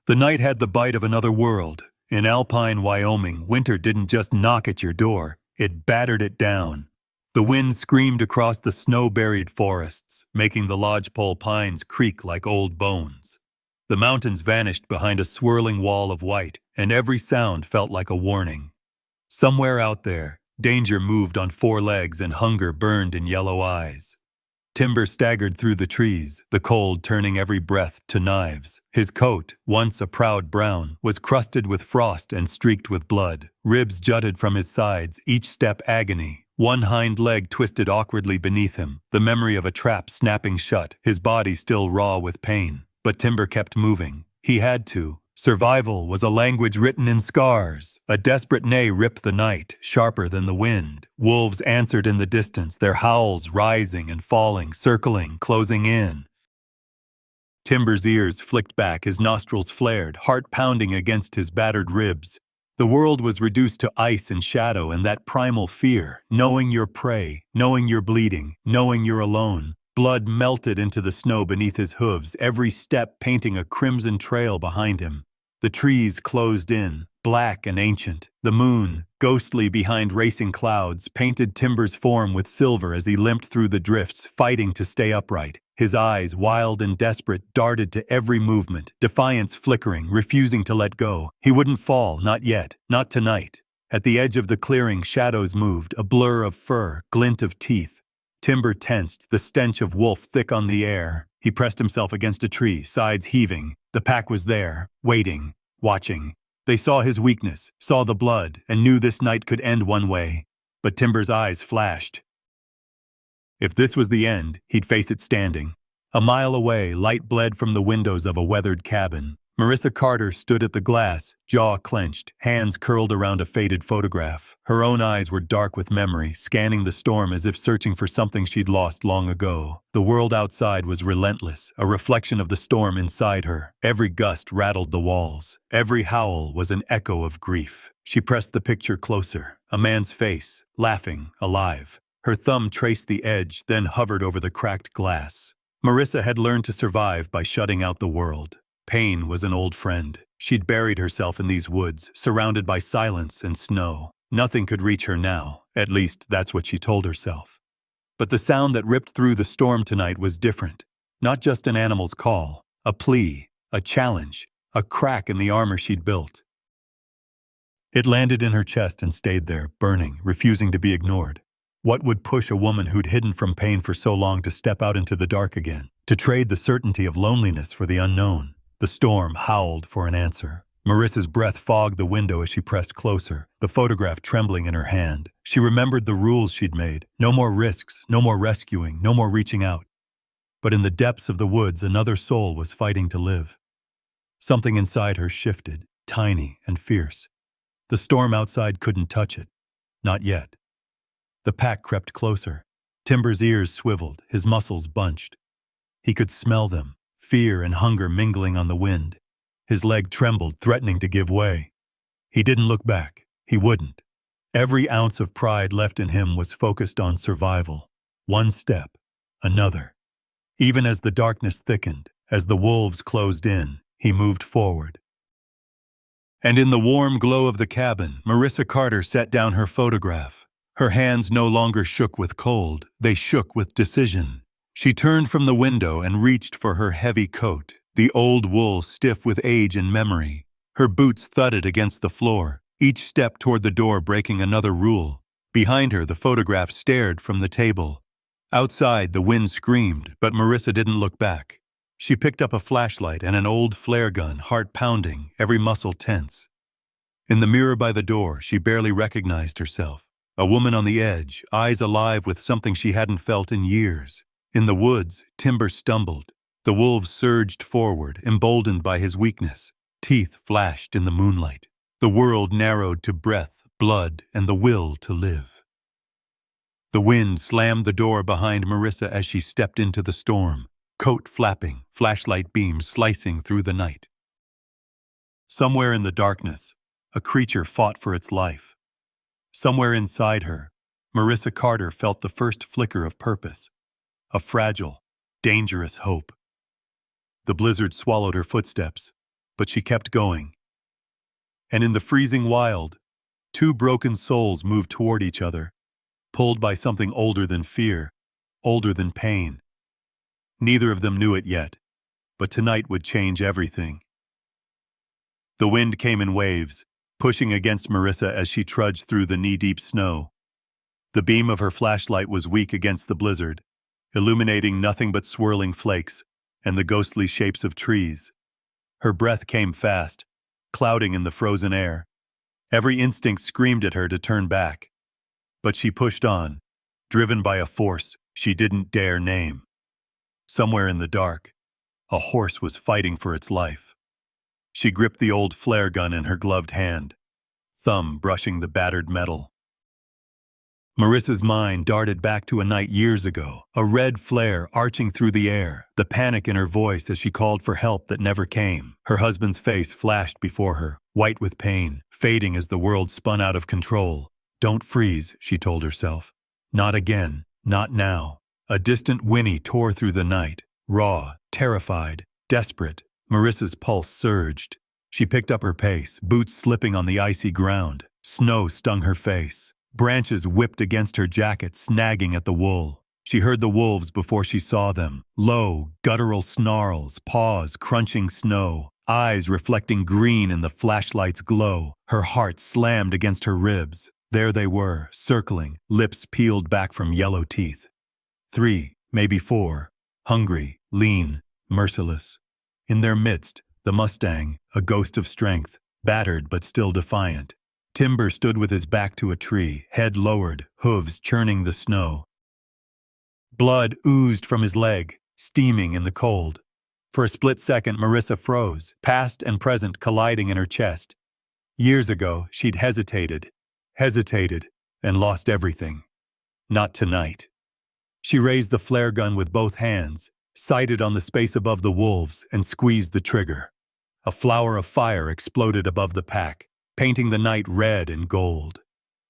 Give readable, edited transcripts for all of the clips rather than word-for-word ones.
The night had the bite of another world. In alpine Wyoming, winter didn't just knock at your door, it battered it down. The wind screamed across the snow-buried forests, making the lodgepole pines creak like old bones. The mountains vanished behind a swirling wall of white, and every sound felt like a warning. Somewhere out there, danger moved on four legs and hunger burned in yellow eyes. Timber staggered through the trees, the cold turning every breath to knives. His coat, once a proud brown, was crusted with frost and streaked with blood. Ribs jutted from his sides, each step agony. One hind leg twisted awkwardly beneath him, the memory of a trap snapping shut, his body still raw with pain. But Timber kept moving. He had to. Survival was a language written in scars. A desperate neigh ripped the night, sharper than the wind. Wolves answered in the distance, their howls rising and falling, circling, closing in. Timber's ears flicked back, his nostrils flared, heart pounding against his battered ribs. The world was reduced to ice and shadow, and that primal fear, knowing your prey, knowing you're bleeding, knowing you're alone. Blood melted into the snow beneath his hooves, every step painting a crimson trail behind him. The trees closed in, black and ancient. The moon, ghostly behind racing clouds, painted Timber's form with silver as he limped through the drifts, fighting to stay upright. His eyes, wild and desperate, darted to every movement, defiance flickering, refusing to let go. He wouldn't fall, not yet, not tonight. At the edge of the clearing, shadows moved, a blur of fur, glint of teeth. Timber tensed, the stench of wolf thick on the air. He pressed himself against a tree, sides heaving. The pack was there, waiting, watching. They saw his weakness, saw the blood, and knew this night could end one way. But Timber's eyes flashed. If this was the end, he'd face it standing. A mile away, light bled from the windows of a weathered cabin. Marissa Carter stood at the glass, jaw clenched, hands curled around a faded photograph. Her own eyes were dark with memory, scanning the storm as if searching for something she'd lost long ago. The world outside was relentless, a reflection of the storm inside her. Every gust rattled the walls. Every howl was an echo of grief. She pressed the picture closer. A man's face, laughing, alive. Her thumb traced the edge, then hovered over the cracked glass. Marissa had learned to survive by shutting out the world. Pain was an old friend. She'd buried herself in these woods, surrounded by silence and snow. Nothing could reach her now, at least that's what she told herself. But the sound that ripped through the storm tonight was different. Not just an animal's call, a plea, a challenge, a crack in the armor she'd built. It landed in her chest and stayed there, burning, refusing to be ignored. What would push a woman who'd hidden from pain for so long to step out into the dark again, to trade the certainty of loneliness for the unknown? The storm howled for an answer. Marissa's breath fogged the window as she pressed closer, the photograph trembling in her hand. She remembered the rules she'd made. No more risks, no more rescuing, no more reaching out. But in the depths of the woods, another soul was fighting to live. Something inside her shifted, tiny and fierce. The storm outside couldn't touch it. Not yet. The pack crept closer. Timber's ears swiveled, his muscles bunched. He could smell them. Fear and hunger mingling on the wind. His leg trembled, threatening to give way. He didn't look back. He wouldn't. Every ounce of pride left in him was focused on survival. One step, another. Even as the darkness thickened, as the wolves closed in, he moved forward. And in the warm glow of the cabin, Marissa Carter set down her photograph. Her hands no longer shook with cold, they shook with decision. She turned from the window and reached for her heavy coat, the old wool stiff with age and memory. Her boots thudded against the floor, each step toward the door breaking another rule. Behind her, the photograph stared from the table. Outside, the wind screamed, but Marissa didn't look back. She picked up a flashlight and an old flare gun, heart pounding, every muscle tense. In the mirror by the door, she barely recognized herself. A woman on the edge, eyes alive with something she hadn't felt in years. In the woods, Timber stumbled. The wolves surged forward, emboldened by his weakness. Teeth flashed in the moonlight. The world narrowed to breath, blood, and the will to live. The wind slammed the door behind Marissa as she stepped into the storm, coat flapping, flashlight beams slicing through the night. Somewhere in the darkness, a creature fought for its life. Somewhere inside her, Marissa Carter felt the first flicker of purpose. A fragile, dangerous hope. The blizzard swallowed her footsteps. but she kept going. And in the freezing wild, two broken souls moved toward each other, pulled by something older than fear, older than pain. Neither of them knew it yet, but tonight would change everything. The wind came in waves, pushing against Marissa as she trudged through the knee-deep snow. The beam of her flashlight was weak against the blizzard, illuminating nothing but swirling flakes and the ghostly shapes of trees. Her breath came fast, clouding in the frozen air. Every instinct screamed at her to turn back. But she pushed on, driven by a force she didn't dare name. Somewhere in the dark, a horse was fighting for its life. She gripped the old flare gun in her gloved hand, thumb brushing the battered metal. Marissa's mind darted back to a night years ago, a red flare arching through the air, the panic in her voice as she called for help that never came. Her husband's face flashed before her, white with pain, fading as the world spun out of control. Don't freeze, she told herself. Not again, not now. A distant whinny tore through the night, raw, terrified, desperate. Marissa's pulse surged. She picked up her pace, boots slipping on the icy ground. Snow stung her face. Branches whipped against her jacket, snagging at the wool. She heard the wolves before she saw them. Low, guttural snarls, paws crunching snow, eyes reflecting green in the flashlight's glow. Her heart slammed against her ribs. There they were, circling, lips peeled back from yellow teeth. 3, maybe 4, hungry, lean, merciless. In their midst, the Mustang, a ghost of strength, battered but still defiant. Timber stood with his back to a tree, head lowered, hooves churning the snow. Blood oozed from his leg, steaming in the cold. For a split second, Marissa froze, past and present colliding in her chest. Years ago, she'd hesitated, and lost everything. Not tonight. She raised the flare gun with both hands, sighted on the space above the wolves, and squeezed the trigger. A flower of fire exploded above the pack, painting the night red and gold.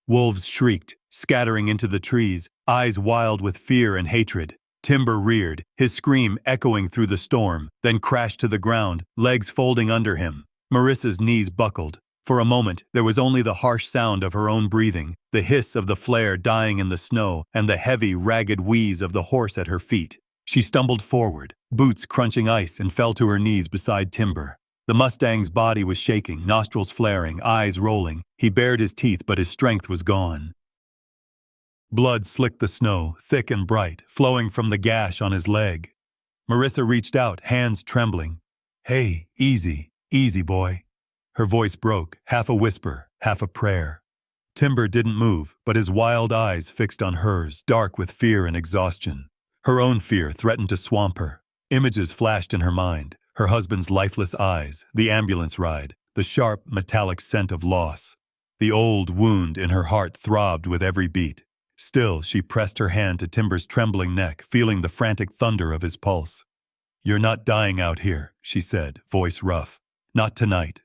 Wolves shrieked, scattering into the trees, eyes wild with fear and hatred. Timber reared, his scream echoing through the storm, then crashed to the ground, legs folding under him. Marissa's knees buckled. For a moment, there was only the harsh sound of her own breathing, the hiss of the flare dying in the snow, and the heavy, ragged wheeze of the horse at her feet. She stumbled forward, boots crunching ice, and fell to her knees beside Timber. The Mustang's body was shaking, nostrils flaring, eyes rolling. He bared his teeth, but his strength was gone. Blood slicked the snow, thick and bright, flowing from the gash on his leg. Marissa reached out, hands trembling. "Hey, easy, easy, boy." Her voice broke, half a whisper, half a prayer. Timber didn't move, but his wild eyes fixed on hers, dark with fear and exhaustion. Her own fear threatened to swamp her. Images flashed in her mind, her husband's lifeless eyes, the ambulance ride, the sharp, metallic scent of loss. The old wound in her heart throbbed with every beat. Still, she pressed her hand to Timber's trembling neck, feeling the frantic thunder of his pulse. "You're not dying out here," she said, voice rough. "Not tonight."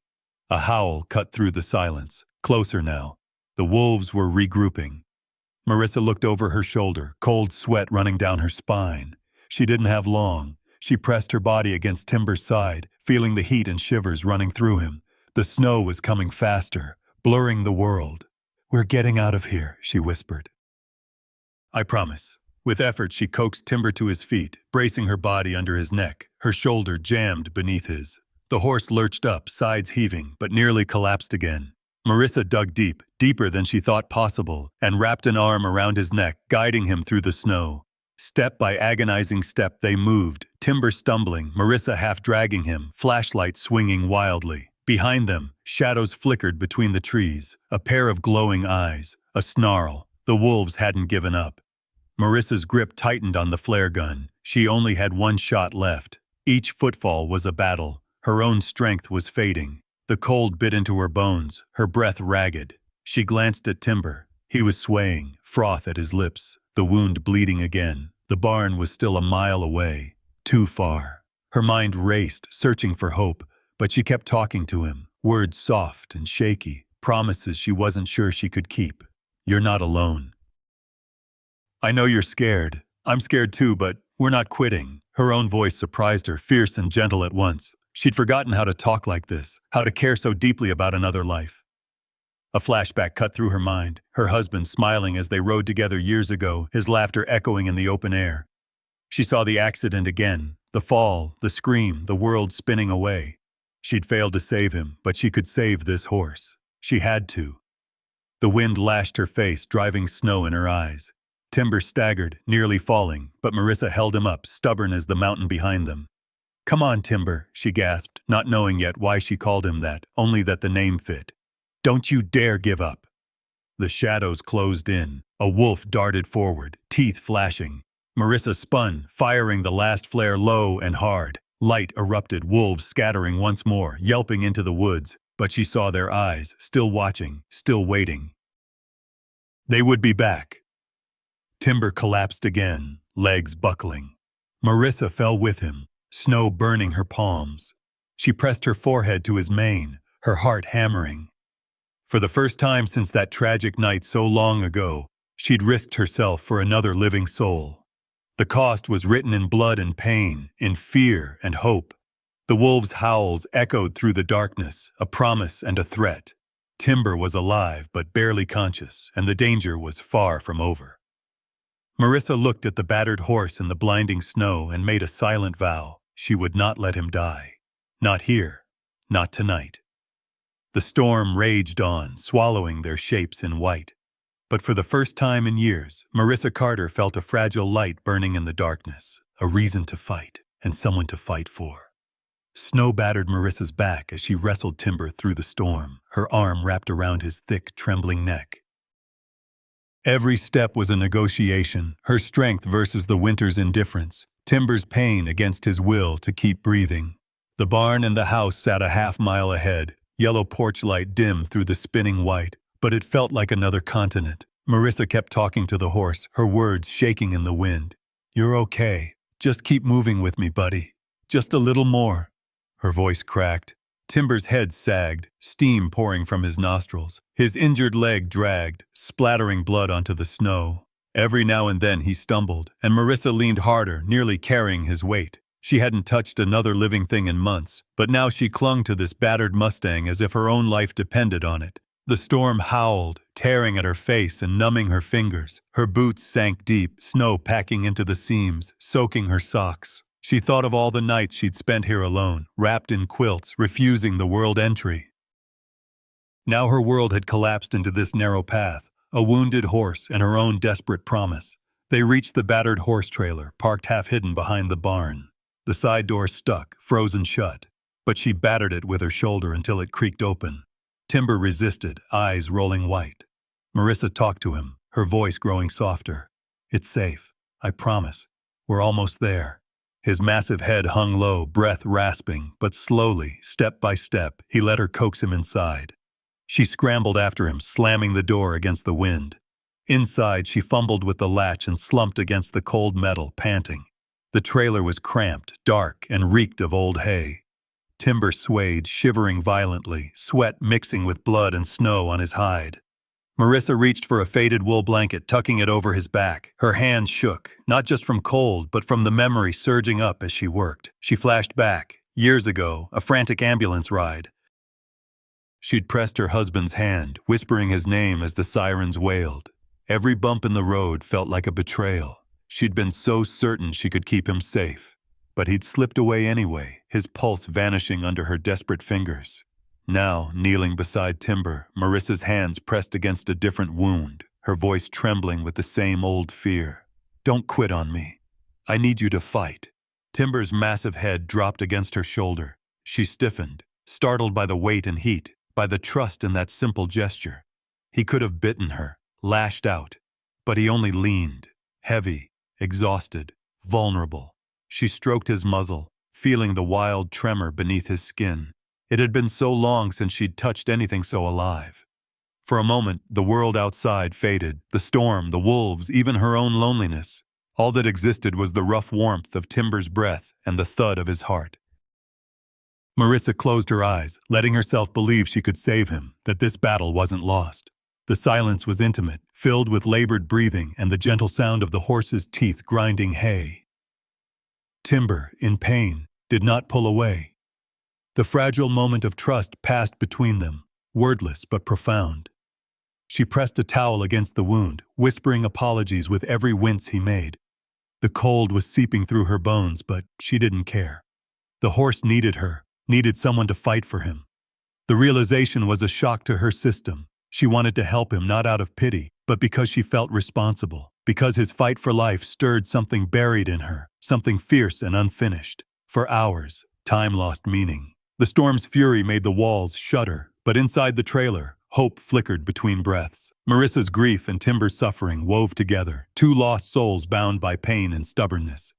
A howl cut through the silence. Closer now. The wolves were regrouping. Marissa looked over her shoulder, cold sweat running down her spine. She didn't have long. She pressed her body against Timber's side, feeling the heat and shivers running through him. The snow was coming faster, blurring the world. "We're getting out of here," she whispered. "I promise." With effort, she coaxed Timber to his feet, bracing her body under his neck, her shoulder jammed beneath his. The horse lurched up, sides heaving, but nearly collapsed again. Marissa dug deep, deeper than she thought possible, and wrapped an arm around his neck, guiding him through the snow. Step by agonizing step they moved, Timber stumbling, Marissa half dragging him, flashlight swinging wildly. Behind them, shadows flickered between the trees, a pair of glowing eyes, a snarl. The wolves hadn't given up. Marissa's grip tightened on the flare gun. She only had one shot left. Each footfall was a battle. Her own strength was fading. The cold bit into her bones, her breath ragged. She glanced at Timber. He was swaying, froth at his lips, the wound bleeding again. The barn was still a mile away, too far. Her mind raced, searching for hope, but she kept talking to him, words soft and shaky, promises she wasn't sure she could keep. "You're not alone." "I know you're scared. I'm scared too, but we're not quitting." Her own voice surprised her, fierce and gentle at once. She'd forgotten how to talk like this, how to care so deeply about another life. A flashback cut through her mind, her husband smiling as they rode together years ago, his laughter echoing in the open air. She saw the accident again, the fall, the scream, the world spinning away. She'd failed to save him, but she could save this horse. She had to. The wind lashed her face, driving snow in her eyes. Timber staggered, nearly falling, but Marissa held him up, stubborn as the mountain behind them. "Come on, Timber," she gasped, not knowing yet why she called him that, only that the name fit. "Don't you dare give up." The shadows closed in. A wolf darted forward, teeth flashing. Marissa spun, firing the last flare low and hard. Light erupted, wolves scattering once more, yelping into the woods, but she saw their eyes, still watching, still waiting. They would be back. Timber collapsed again, legs buckling. Marissa fell with him, snow burning her palms. She pressed her forehead to his mane, her heart hammering. For the first time since that tragic night so long ago, she'd risked herself for another living soul. The cost was written in blood and pain, in fear and hope. The wolves' howls echoed through the darkness, a promise and a threat. Timber was alive but barely conscious, and the danger was far from over. Marissa looked at the battered horse in the blinding snow and made a silent vow. She would not let him die. Not here. Not tonight. The storm raged on, swallowing their shapes in white. But for the first time in years, Marissa Carter felt a fragile light burning in the darkness, a reason to fight, and someone to fight for. Snow battered Marissa's back as she wrestled Timber through the storm, her arm wrapped around his thick, trembling neck. Every step was a negotiation, her strength versus the winter's indifference, Timber's pain against his will to keep breathing. The barn and the house sat a half-mile ahead, yellow porch light dim through the spinning white, but it felt like another continent. Marissa kept talking to the horse, her words shaking in the wind. "You're okay. Just keep moving with me, buddy. Just a little more." Her voice cracked. Timber's head sagged, steam pouring from his nostrils. His injured leg dragged, splattering blood onto the snow. Every now and then he stumbled, and Marissa leaned harder, nearly carrying his weight. She hadn't touched another living thing in months, but now she clung to this battered Mustang as if her own life depended on it. The storm howled, tearing at her face and numbing her fingers. Her boots sank deep, snow packing into the seams, soaking her socks. She thought of all the nights she'd spent here alone, wrapped in quilts, refusing the world entry. Now her world had collapsed into this narrow path, a wounded horse and her own desperate promise. They reached the battered horse trailer, parked half-hidden behind the barn. The side door stuck, frozen shut, but she battered it with her shoulder until it creaked open. Timber resisted, eyes rolling white. Marissa talked to him, her voice growing softer. "It's safe, I promise. We're almost there." His massive head hung low, breath rasping, but slowly, step by step, he let her coax him inside. She scrambled after him, slamming the door against the wind. Inside, she fumbled with the latch and slumped against the cold metal, panting. The trailer was cramped, dark, and reeked of old hay. Timber swayed, shivering violently, sweat mixing with blood and snow on his hide. Marissa reached for a faded wool blanket, tucking it over his back. Her hands shook, not just from cold, but from the memory surging up as she worked. She flashed back, years ago, a frantic ambulance ride. She'd pressed her husband's hand, whispering his name as the sirens wailed. Every bump in the road felt like a betrayal. She'd been so certain she could keep him safe. But he'd slipped away anyway, his pulse vanishing under her desperate fingers. Now, kneeling beside Timber, Marissa's hands pressed against a different wound, her voice trembling with the same old fear. "Don't quit on me. I need you to fight." Timber's massive head dropped against her shoulder. She stiffened, startled by the weight and heat, by the trust in that simple gesture. He could have bitten her, lashed out, but he only leaned, heavy, exhausted, vulnerable. She stroked his muzzle, feeling the wild tremor beneath his skin. It had been so long since she'd touched anything so alive. For a moment, the world outside faded, the storm, the wolves, even her own loneliness. All that existed was the rough warmth of Timber's breath and the thud of his heart. Marissa closed her eyes, letting herself believe she could save him, that this battle wasn't lost. The silence was intimate, filled with labored breathing and the gentle sound of the horse's teeth grinding hay. Timber, in pain, did not pull away. The fragile moment of trust passed between them, wordless but profound. She pressed a towel against the wound, whispering apologies with every wince he made. The cold was seeping through her bones, but she didn't care. The horse needed her, needed someone to fight for him. The realization was a shock to her system. She wanted to help him not out of pity, but because she felt responsible, because his fight for life stirred something buried in her, something fierce and unfinished. For hours, time lost meaning. The storm's fury made the walls shudder, but inside the trailer, hope flickered between breaths. Marissa's grief and Timber's suffering wove together, two lost souls bound by pain and stubbornness.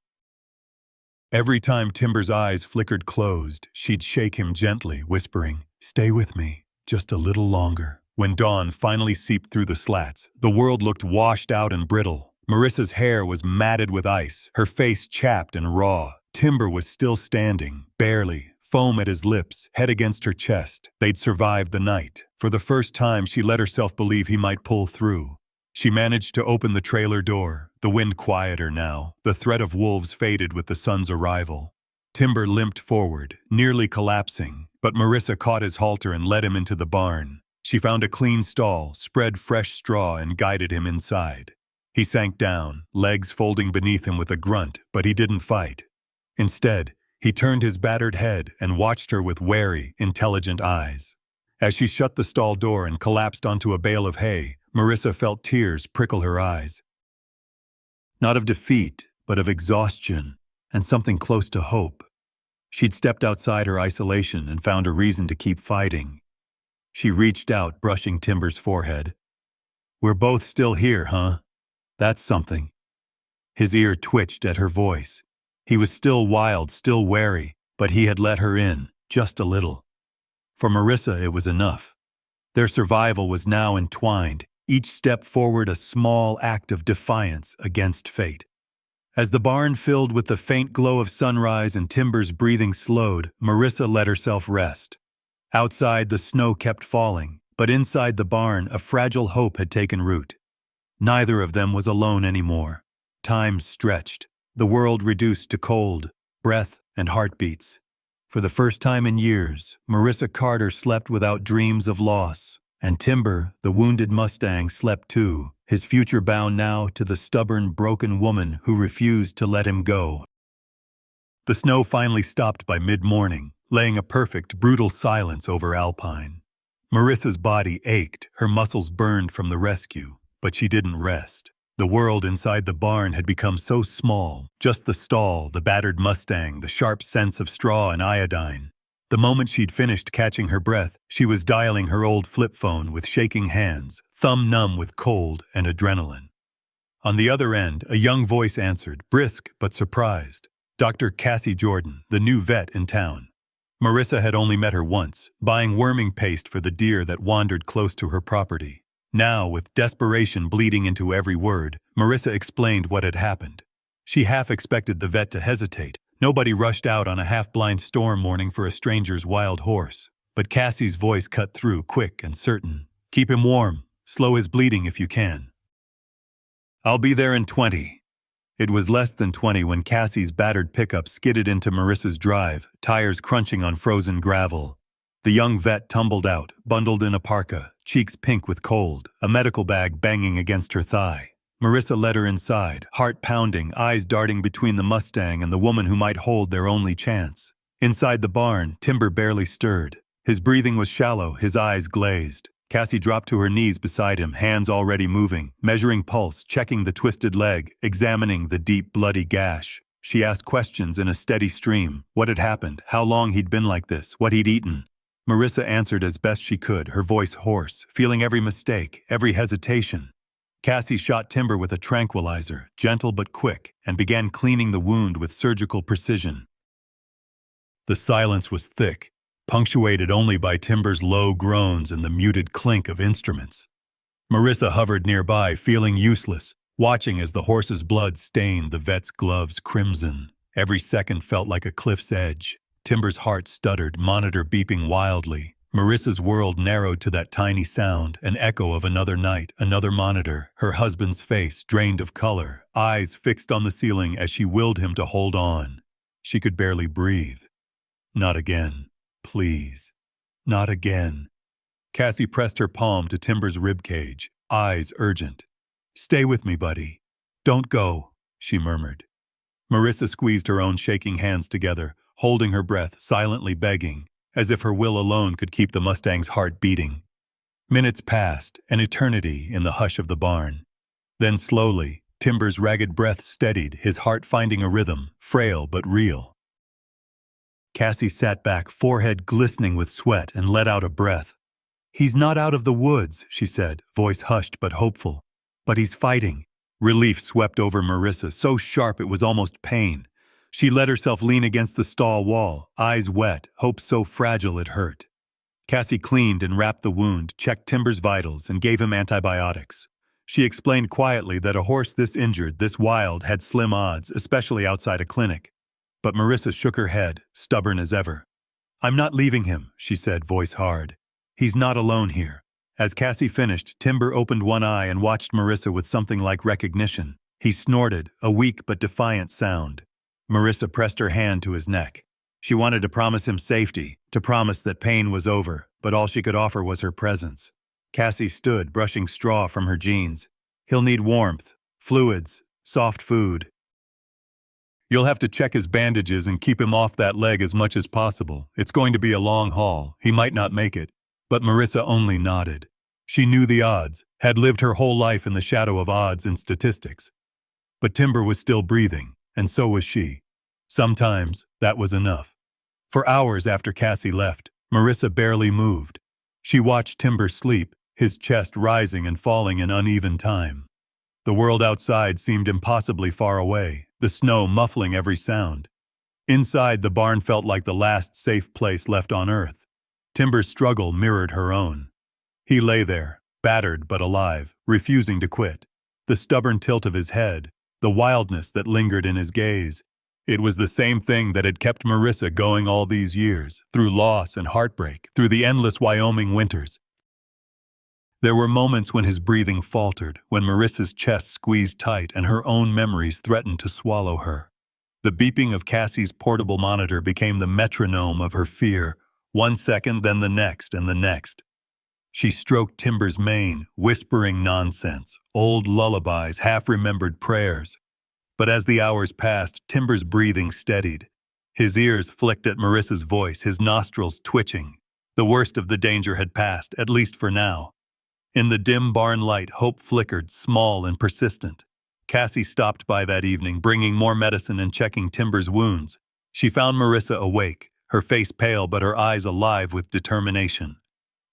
Every time Timber's eyes flickered closed, she'd shake him gently, whispering, "Stay with me, just a little longer." When dawn finally seeped through the slats, the world looked washed out and brittle. Marissa's hair was matted with ice, her face chapped and raw. Timber was still standing, barely, foam at his lips, head against her chest. They'd survived the night. For the first time, she let herself believe he might pull through. She managed to open the trailer door, the wind quieter now. The threat of wolves faded with the sun's arrival. Timber limped forward, nearly collapsing, but Marissa caught his halter and led him into the barn. She found a clean stall, spread fresh straw, and guided him inside. He sank down, legs folding beneath him with a grunt, but he didn't fight. Instead, he turned his battered head and watched her with wary, intelligent eyes. As she shut the stall door and collapsed onto a bale of hay, Marissa felt tears prickle her eyes. Not of defeat, but of exhaustion, and something close to hope. She'd stepped outside her isolation and found a reason to keep fighting. She reached out, brushing Timber's forehead. "We're both still here, huh? That's something." His ear twitched at her voice. He was still wild, still wary, but he had let her in, just a little. For Marissa, it was enough. Their survival was now entwined, each step forward a small act of defiance against fate. As the barn filled with the faint glow of sunrise and Timber's breathing slowed, Marissa let herself rest. Outside, the snow kept falling, but inside the barn, a fragile hope had taken root. Neither of them was alone anymore. Time stretched, the world reduced to cold, breath, and heartbeats. For the first time in years, Marissa Carter slept without dreams of loss, and Timber, the wounded Mustang, slept too, his future bound now to the stubborn, broken woman who refused to let him go. The snow finally stopped by mid-morning, laying a perfect, brutal silence over Alpine. Marissa's body ached, her muscles burned from the rescue, but she didn't rest. The world inside the barn had become so small, just the stall, the battered Mustang, the sharp scents of straw and iodine. The moment she'd finished catching her breath, she was dialing her old flip phone with shaking hands, thumb numb with cold and adrenaline. On the other end, a young voice answered, brisk but surprised. Dr. Cassie Jordan, the new vet in town. Marissa had only met her once, buying worming paste for the deer that wandered close to her property. Now, with desperation bleeding into every word, Marissa explained what had happened. She half expected the vet to hesitate. Nobody rushed out on a half-blind storm morning for a stranger's wild horse. But Cassie's voice cut through, quick and certain. "Keep him warm. Slow his bleeding if you can." "I'll be there in 20. It was less than 20 when Cassie's battered pickup skidded into Marissa's drive, tires crunching on frozen gravel. The young vet tumbled out, bundled in a parka, cheeks pink with cold, a medical bag banging against her thigh. Marissa led her inside, heart pounding, eyes darting between the Mustang and the woman who might hold their only chance. Inside the barn, Timber barely stirred. His breathing was shallow, his eyes glazed. Cassie dropped to her knees beside him, hands already moving, measuring pulse, checking the twisted leg, examining the deep, bloody gash. She asked questions in a steady stream. What had happened? How long he'd been like this? What he'd eaten? Marissa answered as best she could, her voice hoarse, feeling every mistake, every hesitation. Cassie shot Timber with a tranquilizer, gentle but quick, and began cleaning the wound with surgical precision. The silence was thick, punctuated only by Timber's low groans and the muted clink of instruments. Marissa hovered nearby, feeling useless, watching as the horse's blood stained the vet's gloves crimson. Every second felt like a cliff's edge. Timber's heart stuttered, monitor beeping wildly. Marissa's world narrowed to that tiny sound, an echo of another night, another monitor, her husband's face drained of color, eyes fixed on the ceiling as she willed him to hold on. She could barely breathe. Not again. Please. Not again. Cassie pressed her palm to Timber's ribcage, eyes urgent. Stay with me, buddy. Don't go, she murmured. Marissa squeezed her own shaking hands together, holding her breath, silently begging, as if her will alone could keep the Mustang's heart beating. Minutes passed, an eternity in the hush of the barn. Then slowly, Timber's ragged breath steadied, his heart finding a rhythm, frail but real. Cassie sat back, forehead glistening with sweat, and let out a breath. He's not out of the woods, she said, voice hushed but hopeful. But he's fighting. Relief swept over Marissa, so sharp it was almost pain. She let herself lean against the stall wall, eyes wet, hope so fragile it hurt. Cassie cleaned and wrapped the wound, checked Timber's vitals, and gave him antibiotics. She explained quietly that a horse this injured, this wild, had slim odds, especially outside a clinic. But Marissa shook her head, stubborn as ever. I'm not leaving him, she said, voice hard. He's not alone here. As Cassie finished, Timber opened one eye and watched Marissa with something like recognition. He snorted, a weak but defiant sound. Marissa pressed her hand to his neck. She wanted to promise him safety, to promise that pain was over, but all she could offer was her presence. Cassie stood, brushing straw from her jeans. He'll need warmth, fluids, soft food. You'll have to check his bandages and keep him off that leg as much as possible. It's going to be a long haul. He might not make it. But Marissa only nodded. She knew the odds, had lived her whole life in the shadow of odds and statistics. But Timber was still breathing, and so was she. Sometimes that was enough. For hours after Cassie left, Marissa barely moved. She watched Timber sleep, his chest rising and falling in uneven time. The world outside seemed impossibly far away, the snow muffling every sound. Inside, the barn felt like the last safe place left on earth. Timber's struggle mirrored her own. He lay there, battered but alive, refusing to quit. The stubborn tilt of his head, the wildness that lingered in his gaze. It was the same thing that had kept Marissa going all these years, through loss and heartbreak, through the endless Wyoming winters. There were moments when his breathing faltered, when Marissa's chest squeezed tight and her own memories threatened to swallow her. The beeping of Cassie's portable monitor became the metronome of her fear, 1 second, then the next and the next. She stroked Timber's mane, whispering nonsense, old lullabies, half-remembered prayers. But as the hours passed, Timber's breathing steadied. His ears flicked at Marissa's voice, his nostrils twitching. The worst of the danger had passed, at least for now. In the dim barn light, hope flickered, small and persistent. Cassie stopped by that evening, bringing more medicine and checking Timber's wounds. She found Marissa awake, her face pale but her eyes alive with determination.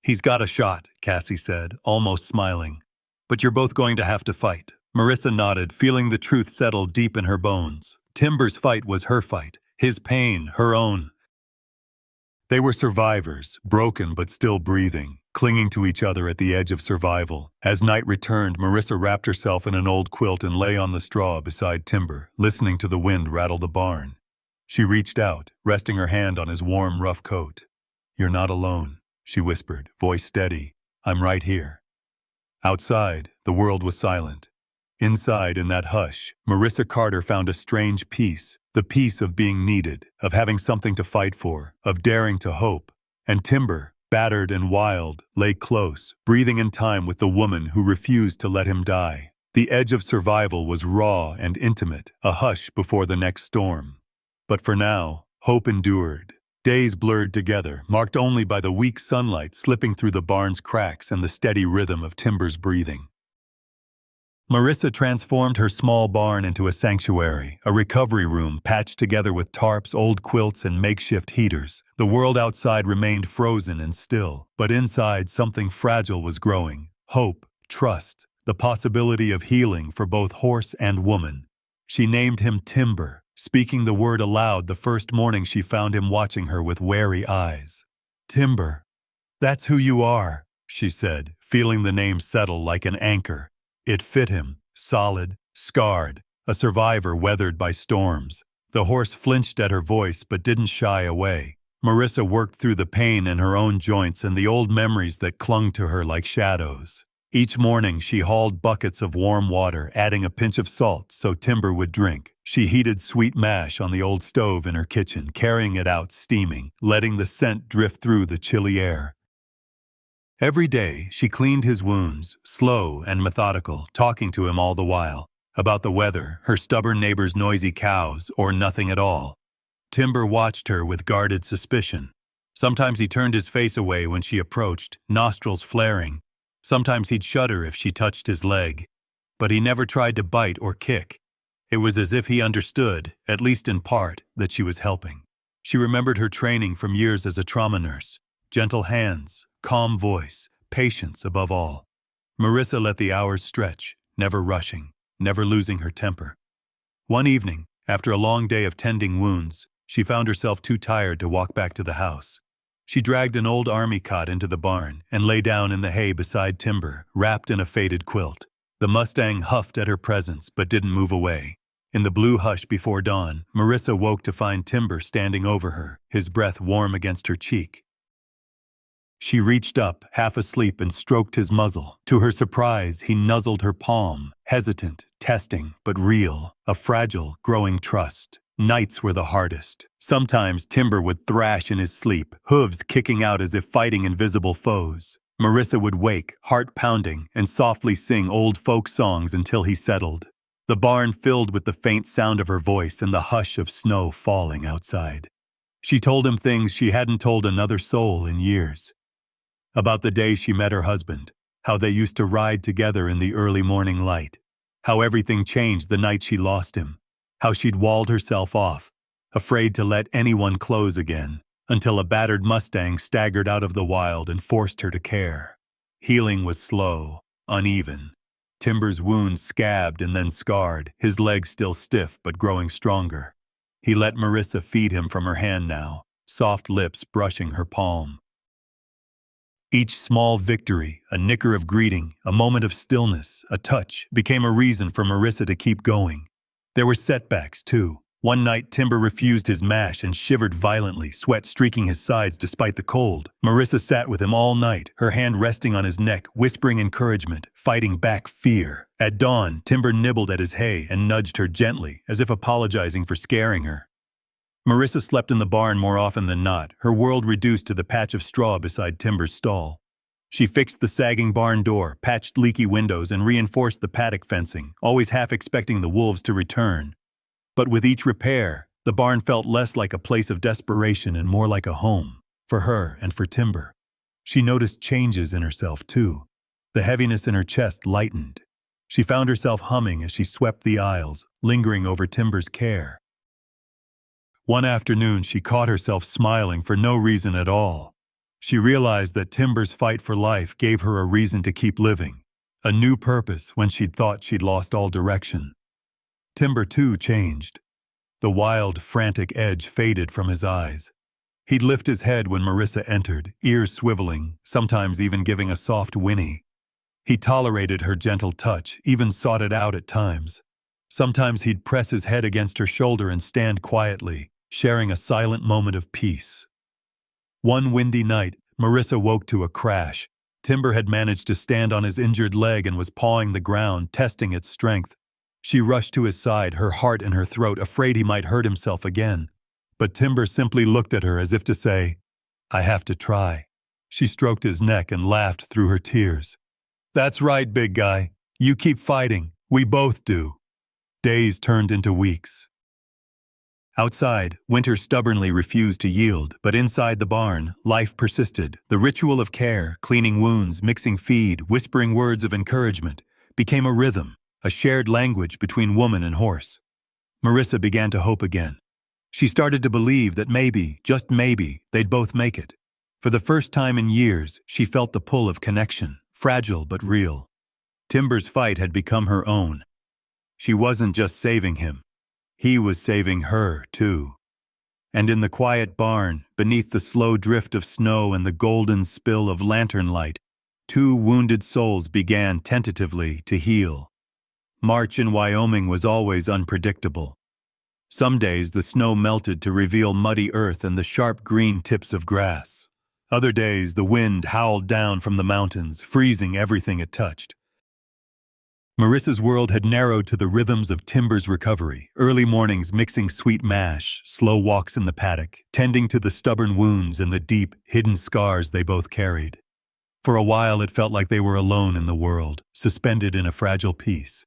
He's got a shot, Cassie said, almost smiling. But you're both going to have to fight. Marissa nodded, feeling the truth settle deep in her bones. Timber's fight was her fight, his pain, her own. They were survivors, broken but still breathing, clinging to each other at the edge of survival. As night returned, Marissa wrapped herself in an old quilt and lay on the straw beside Timber, listening to the wind rattle the barn. She reached out, resting her hand on his warm, rough coat. You're not alone, she whispered, voice steady. I'm right here. Outside, the world was silent. Inside, in that hush, Marissa Carter found a strange peace, the peace of being needed, of having something to fight for, of daring to hope. And Timber, battered and wild, lay close, breathing in time with the woman who refused to let him die. The edge of survival was raw and intimate, a hush before the next storm. But for now, hope endured. Days blurred together, marked only by the weak sunlight slipping through the barn's cracks and the steady rhythm of Timber's breathing. Marissa transformed her small barn into a sanctuary, a recovery room patched together with tarps, old quilts, and makeshift heaters. The world outside remained frozen and still, but inside something fragile was growing. Hope, trust, the possibility of healing for both horse and woman. She named him Timber, speaking the word aloud the first morning she found him watching her with wary eyes. Timber. That's who you are, she said, feeling the name settle like an anchor. It fit him, solid, scarred, a survivor weathered by storms. The horse flinched at her voice but didn't shy away. Marissa worked through the pain in her own joints and the old memories that clung to her like shadows. Each morning she hauled buckets of warm water, adding a pinch of salt so Timber would drink. She heated sweet mash on the old stove in her kitchen, carrying it out steaming, letting the scent drift through the chilly air. Every day she cleaned his wounds, slow and methodical, talking to him all the while, about the weather, her stubborn neighbor's noisy cows, or nothing at all. Timber watched her with guarded suspicion. Sometimes he turned his face away when she approached, nostrils flaring. Sometimes he'd shudder if she touched his leg. But he never tried to bite or kick. It was as if he understood, at least in part, that she was helping. She remembered her training from years as a trauma nurse. Gentle hands, calm voice, patience above all. Marissa let the hours stretch, never rushing, never losing her temper. One evening, after a long day of tending wounds, she found herself too tired to walk back to the house. She dragged an old army cot into the barn and lay down in the hay beside Timber, wrapped in a faded quilt. The Mustang huffed at her presence but didn't move away. In the blue hush before dawn, Marissa woke to find Timber standing over her, his breath warm against her cheek. She reached up, half asleep, and stroked his muzzle. To her surprise, he nuzzled her palm, hesitant, testing, but real, a fragile, growing trust. Nights were the hardest. Sometimes Timber would thrash in his sleep, hooves kicking out as if fighting invisible foes. Marissa would wake, heart pounding, and softly sing old folk songs until he settled. The barn filled with the faint sound of her voice and the hush of snow falling outside. She told him things she hadn't told another soul in years. About the day she met her husband, how they used to ride together in the early morning light, how everything changed the night she lost him, how she'd walled herself off, afraid to let anyone close again, until a battered Mustang staggered out of the wild and forced her to care. Healing was slow, uneven. Timber's wounds scabbed and then scarred, his legs still stiff but growing stronger. He let Marissa feed him from her hand now, soft lips brushing her palm. Each small victory, a nicker of greeting, a moment of stillness, a touch, became a reason for Marissa to keep going. There were setbacks, too. One night, Timber refused his mash and shivered violently, sweat streaking his sides despite the cold. Marissa sat with him all night, her hand resting on his neck, whispering encouragement, fighting back fear. At dawn, Timber nibbled at his hay and nudged her gently, as if apologizing for scaring her. Marissa slept in the barn more often than not, her world reduced to the patch of straw beside Timber's stall. She fixed the sagging barn door, patched leaky windows, and reinforced the paddock fencing, always half expecting the wolves to return. But with each repair, the barn felt less like a place of desperation and more like a home, for her and for Timber. She noticed changes in herself, too. The heaviness in her chest lightened. She found herself humming as she swept the aisles, lingering over Timber's care. One afternoon, she caught herself smiling for no reason at all. She realized that Timber's fight for life gave her a reason to keep living, a new purpose when she'd thought she'd lost all direction. Timber, too, changed. The wild, frantic edge faded from his eyes. He'd lift his head when Marissa entered, ears swiveling, sometimes even giving a soft whinny. He tolerated her gentle touch, even sought it out at times. Sometimes he'd press his head against her shoulder and stand quietly, sharing a silent moment of peace. One windy night, Marissa woke to a crash. Timber had managed to stand on his injured leg and was pawing the ground, testing its strength. She rushed to his side, her heart in her throat, afraid he might hurt himself again. But Timber simply looked at her as if to say, "I have to try." She stroked his neck and laughed through her tears. "That's right, big guy. You keep fighting. We both do." Days turned into weeks. Outside, winter stubbornly refused to yield, but inside the barn, life persisted. The ritual of care, cleaning wounds, mixing feed, whispering words of encouragement, became a rhythm, a shared language between woman and horse. Marissa began to hope again. She started to believe that maybe, just maybe, they'd both make it. For the first time in years, she felt the pull of connection, fragile but real. Timber's fight had become her own. She wasn't just saving him. He was saving her, too. And in the quiet barn, beneath the slow drift of snow and the golden spill of lantern light, two wounded souls began tentatively to heal. March in Wyoming was always unpredictable. Some days the snow melted to reveal muddy earth and the sharp green tips of grass. Other days, the wind howled down from the mountains, freezing everything it touched. Marissa's world had narrowed to the rhythms of Timber's recovery, early mornings mixing sweet mash, slow walks in the paddock, tending to the stubborn wounds and the deep, hidden scars they both carried. For a while it felt like they were alone in the world, suspended in a fragile peace.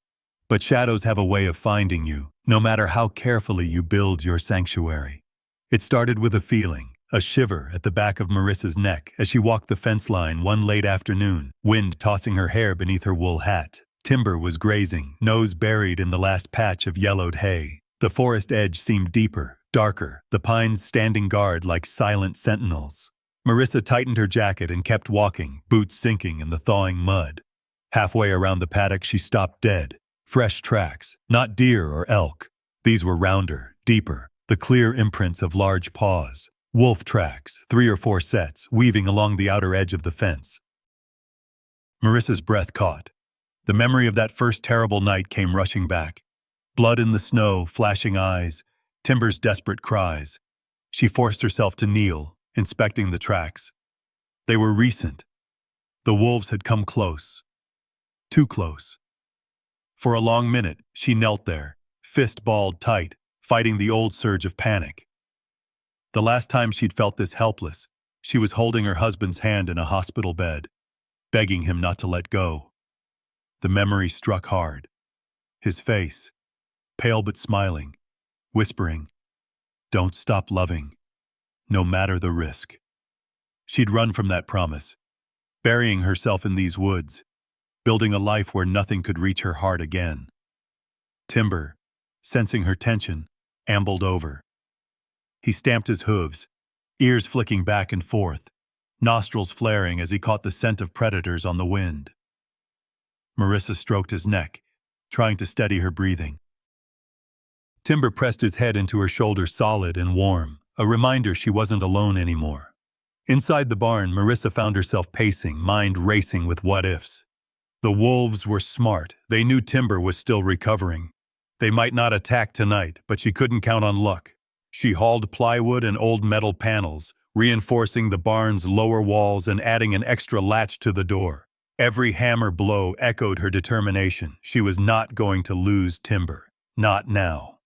But shadows have a way of finding you, no matter how carefully you build your sanctuary. It started with a feeling, a shiver at the back of Marissa's neck as she walked the fence line one late afternoon, wind tossing her hair beneath her wool hat. Timber was grazing, nose buried in the last patch of yellowed hay. The forest edge seemed deeper, darker, the pines standing guard like silent sentinels. Marissa tightened her jacket and kept walking, boots sinking in the thawing mud. Halfway around the paddock, she stopped dead. Fresh tracks, not deer or elk. These were rounder, deeper, the clear imprints of large paws. Wolf tracks, 3 or 4 sets, weaving along the outer edge of the fence. Marissa's breath caught. The memory of that first terrible night came rushing back. Blood in the snow, flashing eyes, Timber's desperate cries. She forced herself to kneel, inspecting the tracks. They were recent. The wolves had come close. Too close. For a long minute, she knelt there, fist balled tight, fighting the old surge of panic. The last time she'd felt this helpless, she was holding her husband's hand in a hospital bed, begging him not to let go. The memory struck hard. His face, pale but smiling, whispering, "Don't stop loving, no matter the risk." She'd run from that promise, burying herself in these woods, building a life where nothing could reach her heart again. Timber, sensing her tension, ambled over. He stamped his hooves, ears flicking back and forth, nostrils flaring as he caught the scent of predators on the wind. Marissa stroked his neck, trying to steady her breathing. Timber pressed his head into her shoulder, solid and warm, a reminder she wasn't alone anymore. Inside the barn, Marissa found herself pacing, mind racing with what-ifs. The wolves were smart. They knew Timber was still recovering. They might not attack tonight, but she couldn't count on luck. She hauled plywood and old metal panels, reinforcing the barn's lower walls and adding an extra latch to the door. Every hammer blow echoed her determination. She was not going to lose Timber. Not now.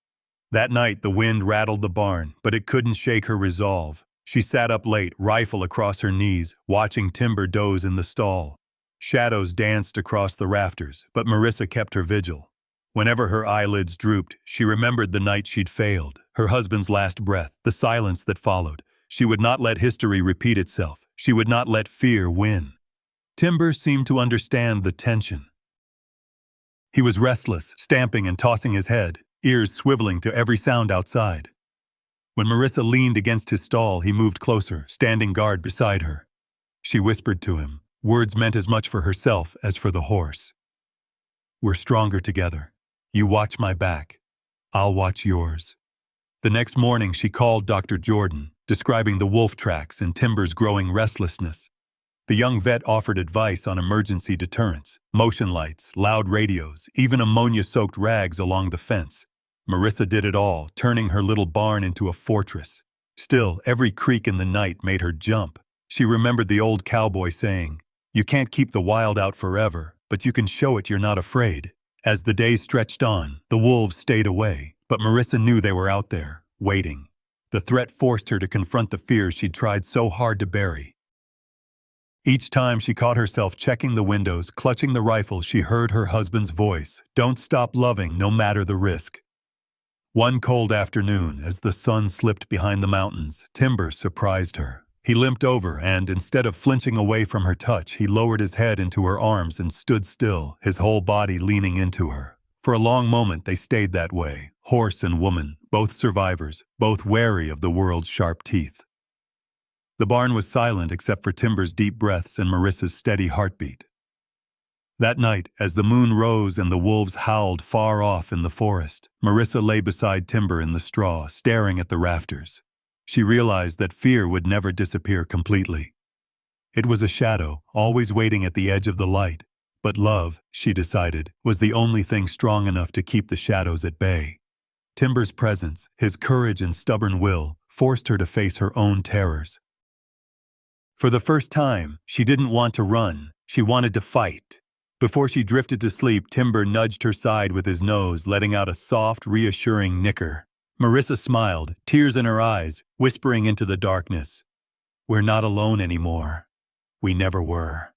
That night, the wind rattled the barn, but it couldn't shake her resolve. She sat up late, rifle across her knees, watching Timber doze in the stall. Shadows danced across the rafters, but Marissa kept her vigil. Whenever her eyelids drooped, she remembered the night she'd failed, her husband's last breath, the silence that followed. She would not let history repeat itself. She would not let fear win. Timber seemed to understand the tension. He was restless, stamping and tossing his head, ears swiveling to every sound outside. When Marissa leaned against his stall, he moved closer, standing guard beside her. She whispered to him. Words meant as much for herself as for the horse. "We're stronger together. You watch my back. I'll watch yours." The next morning she called Dr. Jordan, describing the wolf tracks and Timber's growing restlessness. The young vet offered advice on emergency deterrence, motion lights, loud radios, even ammonia-soaked rags along the fence. Marissa did it all, turning her little barn into a fortress. Still, every creak in the night made her jump. She remembered the old cowboy saying, "You can't keep the wild out forever, but you can show it you're not afraid." As the days stretched on, the wolves stayed away, but Marissa knew they were out there, waiting. The threat forced her to confront the fears she'd tried so hard to bury. Each time she caught herself checking the windows, clutching the rifle, she heard her husband's voice, "Don't stop loving, no matter the risk." One cold afternoon, as the sun slipped behind the mountains, Timber surprised her. He limped over and, instead of flinching away from her touch, he lowered his head into her arms and stood still, his whole body leaning into her. For a long moment they stayed that way, horse and woman, both survivors, both wary of the world's sharp teeth. The barn was silent except for Timber's deep breaths and Marissa's steady heartbeat. That night, as the moon rose and the wolves howled far off in the forest, Marissa lay beside Timber in the straw, staring at the rafters. She realized that fear would never disappear completely. It was a shadow, always waiting at the edge of the light. But love, she decided, was the only thing strong enough to keep the shadows at bay. Timber's presence, his courage and stubborn will, forced her to face her own terrors. For the first time, she didn't want to run, she wanted to fight. Before she drifted to sleep, Timber nudged her side with his nose, letting out a soft, reassuring nicker. Marissa smiled, tears in her eyes, whispering into the darkness, "We're not alone anymore. We never were."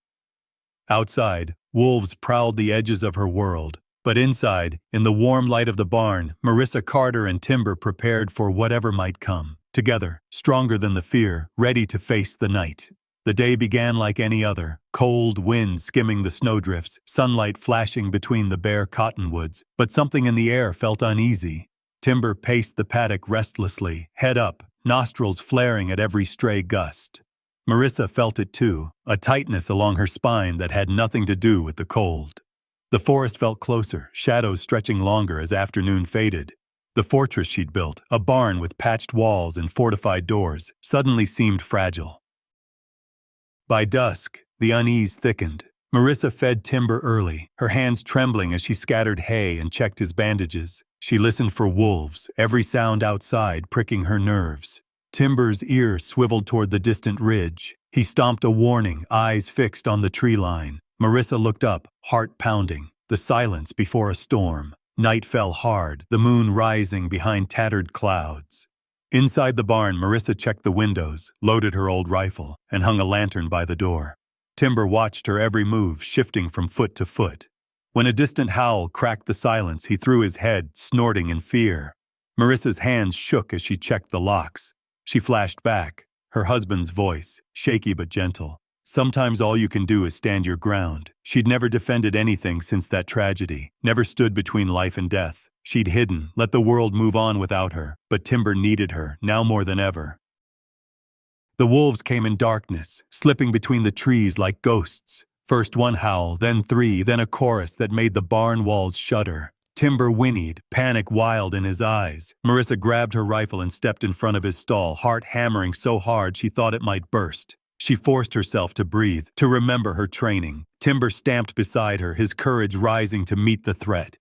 Outside, wolves prowled the edges of her world, but inside, in the warm light of the barn, Marissa, Carter, and Timber prepared for whatever might come. Together, stronger than the fear, ready to face the night. The day began like any other, cold wind skimming the snowdrifts, sunlight flashing between the bare cottonwoods, but something in the air felt uneasy. Timber paced the paddock restlessly, head up, nostrils flaring at every stray gust. Marissa felt it too, a tightness along her spine that had nothing to do with the cold. The forest felt closer, shadows stretching longer as afternoon faded. The fortress she'd built, a barn with patched walls and fortified doors, suddenly seemed fragile. By dusk, the unease thickened. Marissa fed Timber early, her hands trembling as she scattered hay and checked his bandages. She listened for wolves, every sound outside pricking her nerves. Timber's ear swiveled toward the distant ridge. He stomped a warning, eyes fixed on the tree line. Marissa looked up, heart pounding. The silence before a storm. Night fell hard, the moon rising behind tattered clouds. Inside the barn, Marissa checked the windows, loaded her old rifle, and hung a lantern by the door. Timber watched her every move, shifting from foot to foot. When a distant howl cracked the silence, he threw his head, snorting in fear. Marissa's hands shook as she checked the locks. She flashed back, her husband's voice, shaky but gentle. "Sometimes all you can do is stand your ground." She'd never defended anything since that tragedy, never stood between life and death. She'd hidden, let the world move on without her, but Timber needed her, now more than ever. The wolves came in darkness, slipping between the trees like ghosts. First one howl, then three, then a chorus that made the barn walls shudder. Timber whinnied, panic wild in his eyes. Marissa grabbed her rifle and stepped in front of his stall, heart hammering so hard she thought it might burst. She forced herself to breathe, to remember her training. Timber stamped beside her, his courage rising to meet the threat.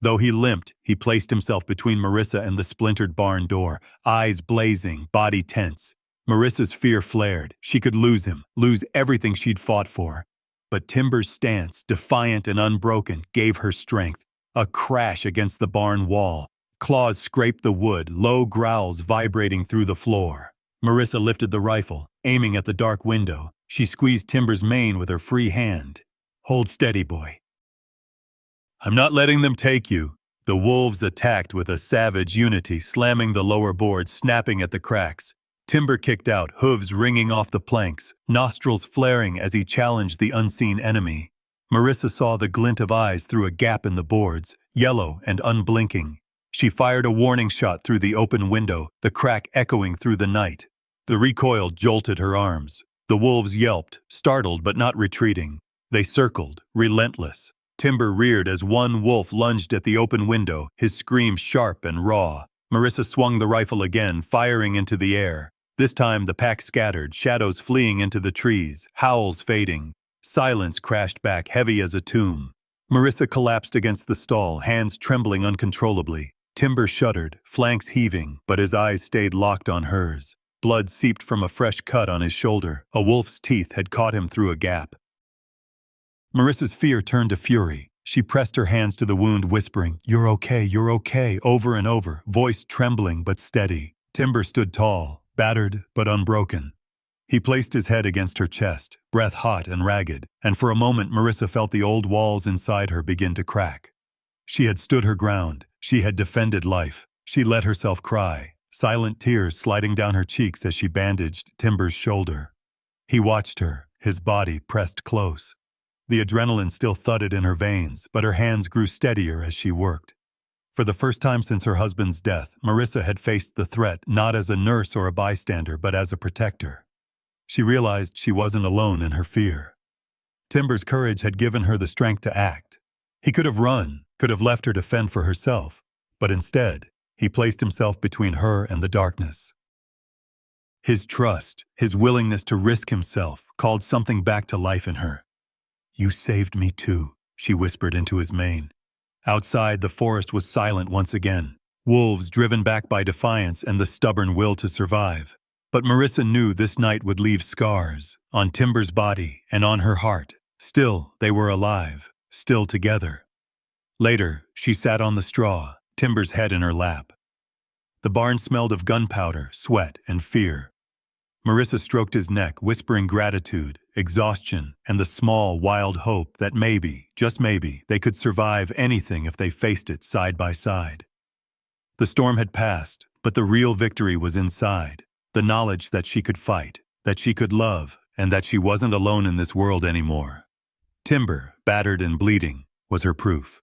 Though he limped, he placed himself between Marissa and the splintered barn door, eyes blazing, body tense. Marissa's fear flared. She could lose him, lose everything she'd fought for. But Timber's stance, defiant and unbroken, gave her strength. A crash against the barn wall. Claws scraped the wood, low growls vibrating through the floor. Marissa lifted the rifle, aiming at the dark window. She squeezed Timber's mane with her free hand. "Hold steady, boy. I'm not letting them take you." The wolves attacked with a savage unity, slamming the lower boards, snapping at the cracks. Timber kicked out, hooves ringing off the planks, nostrils flaring as he challenged the unseen enemy. Marissa saw the glint of eyes through a gap in the boards, yellow and unblinking. She fired a warning shot through the open window, the crack echoing through the night. The recoil jolted her arms. The wolves yelped, startled but not retreating. They circled, relentless. Timber reared as one wolf lunged at the open window, his scream sharp and raw. Marissa swung the rifle again, firing into the air. This time the pack scattered, shadows fleeing into the trees, howls fading. Silence crashed back, heavy as a tomb. Marissa collapsed against the stall, hands trembling uncontrollably. Timber shuddered, flanks heaving, but his eyes stayed locked on hers. Blood seeped from a fresh cut on his shoulder. A wolf's teeth had caught him through a gap. Marissa's fear turned to fury. She pressed her hands to the wound, whispering, you're okay, over and over, voice trembling but steady. Timber stood tall, battered but unbroken. He placed his head against her chest, breath hot and ragged, and for a moment Marissa felt the old walls inside her begin to crack. She had stood her ground. She had defended life. She let herself cry, silent tears sliding down her cheeks as she bandaged Timber's shoulder. He watched her, his body pressed close. The adrenaline still thudded in her veins, but her hands grew steadier as she worked. For the first time since her husband's death, Marissa had faced the threat not as a nurse or a bystander, but as a protector. She realized she wasn't alone in her fear. Timber's courage had given her the strength to act. He could have run, could have left her to fend for herself, but instead, he placed himself between her and the darkness. His trust, his willingness to risk himself, called something back to life in her. You saved me too, she whispered into his mane. Outside, the forest was silent once again. Wolves driven back by defiance and the stubborn will to survive. But Marissa knew this night would leave scars on Timber's body and on her heart. Still, they were alive, still together. Later, she sat on the straw, Timber's head in her lap. The barn smelled of gunpowder, sweat, and fear. Marissa stroked his neck, whispering gratitude, exhaustion, and the small, wild hope that maybe, just maybe, they could survive anything if they faced it side by side. The storm had passed, but the real victory was inside, the knowledge that she could fight, that she could love, and that she wasn't alone in this world anymore. Timber, battered and bleeding, was her proof.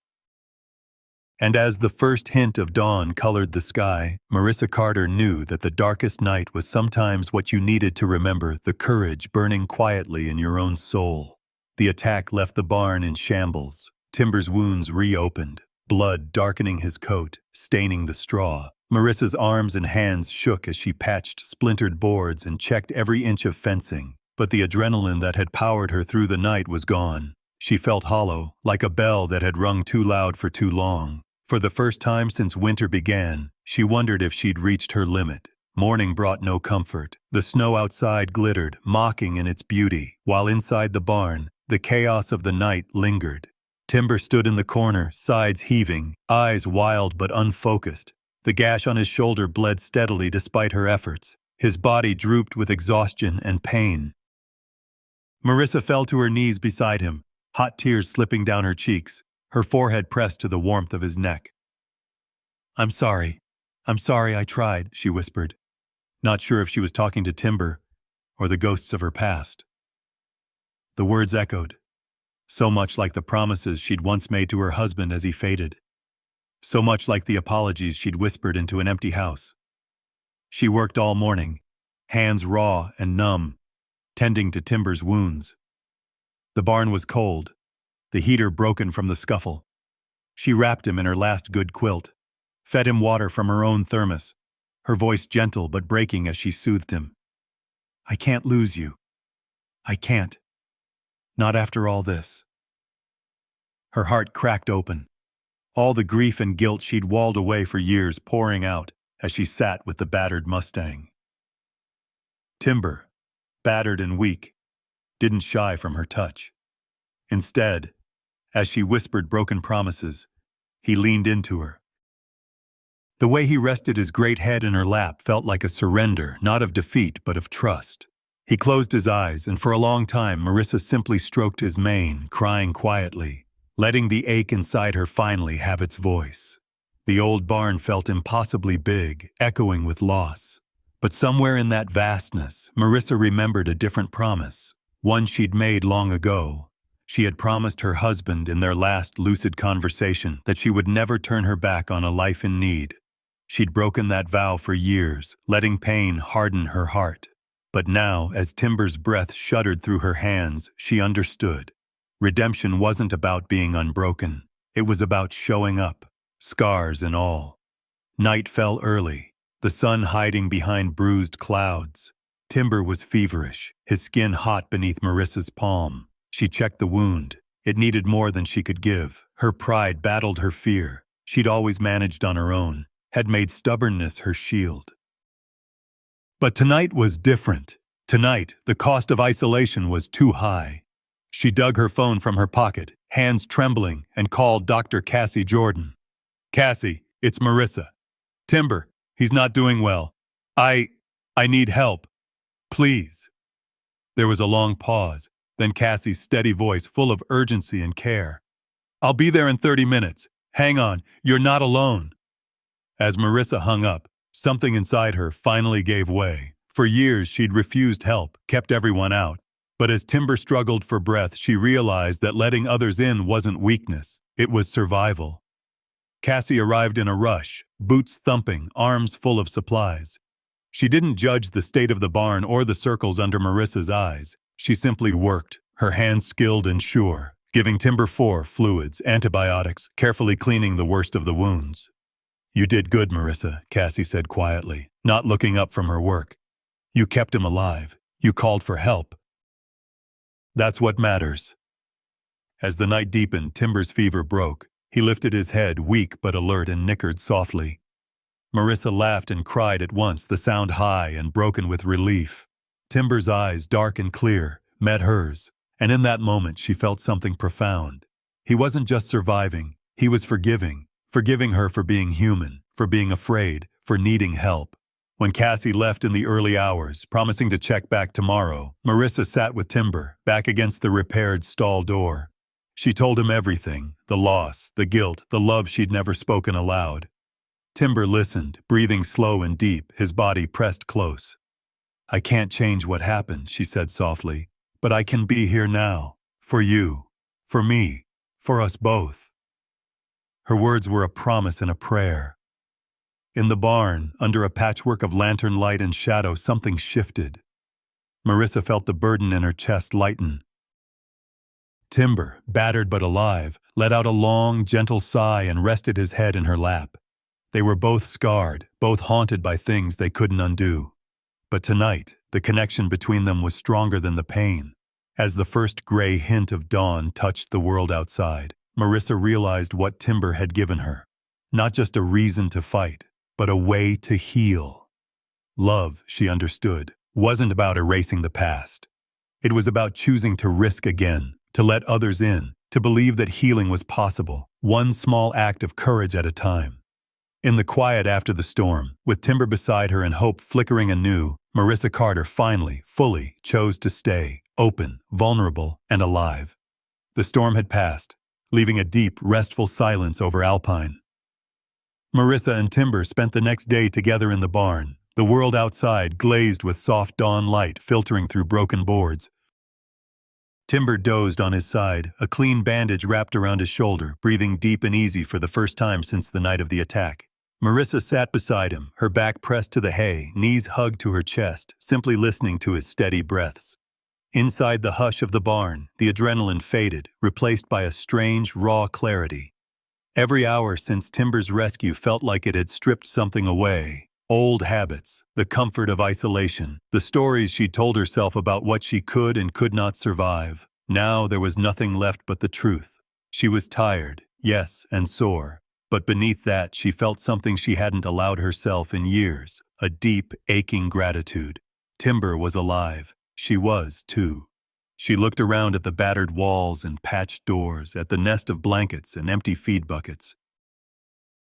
And as the first hint of dawn colored the sky, Marissa Carter knew that the darkest night was sometimes what you needed to remember the courage burning quietly in your own soul. The attack left the barn in shambles. Timber's wounds reopened, blood darkening his coat, staining the straw. Marissa's arms and hands shook as she patched splintered boards and checked every inch of fencing. But the adrenaline that had powered her through the night was gone. She felt hollow, like a bell that had rung too loud for too long. For the first time since winter began, she wondered if she'd reached her limit. Morning brought no comfort. The snow outside glittered, mocking in its beauty, while inside the barn, the chaos of the night lingered. Timber stood in the corner, sides heaving, eyes wild but unfocused. The gash on his shoulder bled steadily despite her efforts. His body drooped with exhaustion and pain. Marissa fell to her knees beside him, hot tears slipping down her cheeks, her forehead pressed to the warmth of his neck. I'm sorry I tried, she whispered, not sure if she was talking to Timber or the ghosts of her past. The words echoed, so much like the promises she'd once made to her husband as he faded, so much like the apologies she'd whispered into an empty house. She worked all morning, hands raw and numb, tending to Timber's wounds. The barn was cold, the heater broken from the scuffle. She wrapped him in her last good quilt, fed him water from her own thermos, her voice gentle but breaking as she soothed him. I can't lose you. I can't. Not after all this. Her heart cracked open, all the grief and guilt she'd walled away for years pouring out as she sat with the battered Mustang. Timber, battered and weak, didn't shy from her touch. Instead, as she whispered broken promises, he leaned into her. The way he rested his great head in her lap felt like a surrender, not of defeat but of trust. He closed his eyes, and for a long time Marissa simply stroked his mane, crying quietly, letting the ache inside her finally have its voice. The old barn felt impossibly big, echoing with loss. But somewhere in that vastness, Marissa remembered a different promise, one she'd made long ago. She had promised her husband in their last lucid conversation that she would never turn her back on a life in need. She'd broken that vow for years, letting pain harden her heart. But now, as Timber's breath shuddered through her hands, she understood. Redemption wasn't about being unbroken. It was about showing up, scars and all. Night fell early, the sun hiding behind bruised clouds. Timber was feverish, his skin hot beneath Marissa's palm. She checked the wound. It needed more than she could give. Her pride battled her fear. She'd always managed on her own, had made stubbornness her shield. But tonight was different. Tonight, the cost of isolation was too high. She dug her phone from her pocket, hands trembling, and called Dr. Cassie Jordan. Cassie, it's Marissa. Timber, he's not doing well. I need help. Please. There was a long pause. Then Cassie's steady voice full of urgency and care. I'll be there in 30 minutes. Hang on, you're not alone. As Marissa hung up, something inside her finally gave way. For years she'd refused help, kept everyone out. But as Timber struggled for breath, she realized that letting others in wasn't weakness, it was survival. Cassie arrived in a rush, boots thumping, arms full of supplies. She didn't judge the state of the barn or the circles under Marissa's eyes. She simply worked, her hands skilled and sure, giving Timber 4 fluids, antibiotics, carefully cleaning the worst of the wounds. You did good, Marissa, Cassie said quietly, not looking up from her work. You kept him alive. You called for help. That's what matters. As the night deepened, Timber's fever broke. He lifted his head, weak but alert, and nickered softly. Marissa laughed and cried at once, the sound high and broken with relief. Timber's eyes, dark and clear, met hers, and in that moment she felt something profound. He wasn't just surviving, he was forgiving her for being human, for being afraid, for needing help. When Cassie left in the early hours, promising to check back tomorrow, Marissa sat with Timber, back against the repaired stall door. She told him everything, the loss, the guilt, the love she'd never spoken aloud. Timber listened, breathing slow and deep, his body pressed close. "I can't change what happened," she said softly, "but I can be here now, for you, for me, for us both." Her words were a promise and a prayer. In the barn, under a patchwork of lantern light and shadow, something shifted. Marissa felt the burden in her chest lighten. Timber, battered but alive, let out a long, gentle sigh and rested his head in her lap. They were both scarred, both haunted by things they couldn't undo. But tonight, the connection between them was stronger than the pain. As the first gray hint of dawn touched the world outside, Marissa realized what Timber had given her. Not just a reason to fight, but a way to heal. Love, she understood, wasn't about erasing the past. It was about choosing to risk again, to let others in, to believe that healing was possible, one small act of courage at a time. In the quiet after the storm, with Timber beside her and hope flickering anew, Marissa Carter finally, fully, chose to stay, open, vulnerable, and alive. The storm had passed, leaving a deep, restful silence over Alpine. Marissa and Timber spent the next day together in the barn, the world outside glazed with soft dawn light filtering through broken boards. Timber dozed on his side, a clean bandage wrapped around his shoulder, breathing deep and easy for the first time since the night of the attack. Marissa sat beside him, her back pressed to the hay, knees hugged to her chest, simply listening to his steady breaths. Inside the hush of the barn, the adrenaline faded, replaced by a strange, raw clarity. Every hour since Timber's rescue felt like it had stripped something away. Old habits, the comfort of isolation, the stories she told herself about what she could and could not survive. Now there was nothing left but the truth. She was tired, yes, and sore. But beneath that, she felt something she hadn't allowed herself in years, a deep, aching gratitude. Timber was alive. She was, too. She looked around at the battered walls and patched doors, at the nest of blankets and empty feed buckets.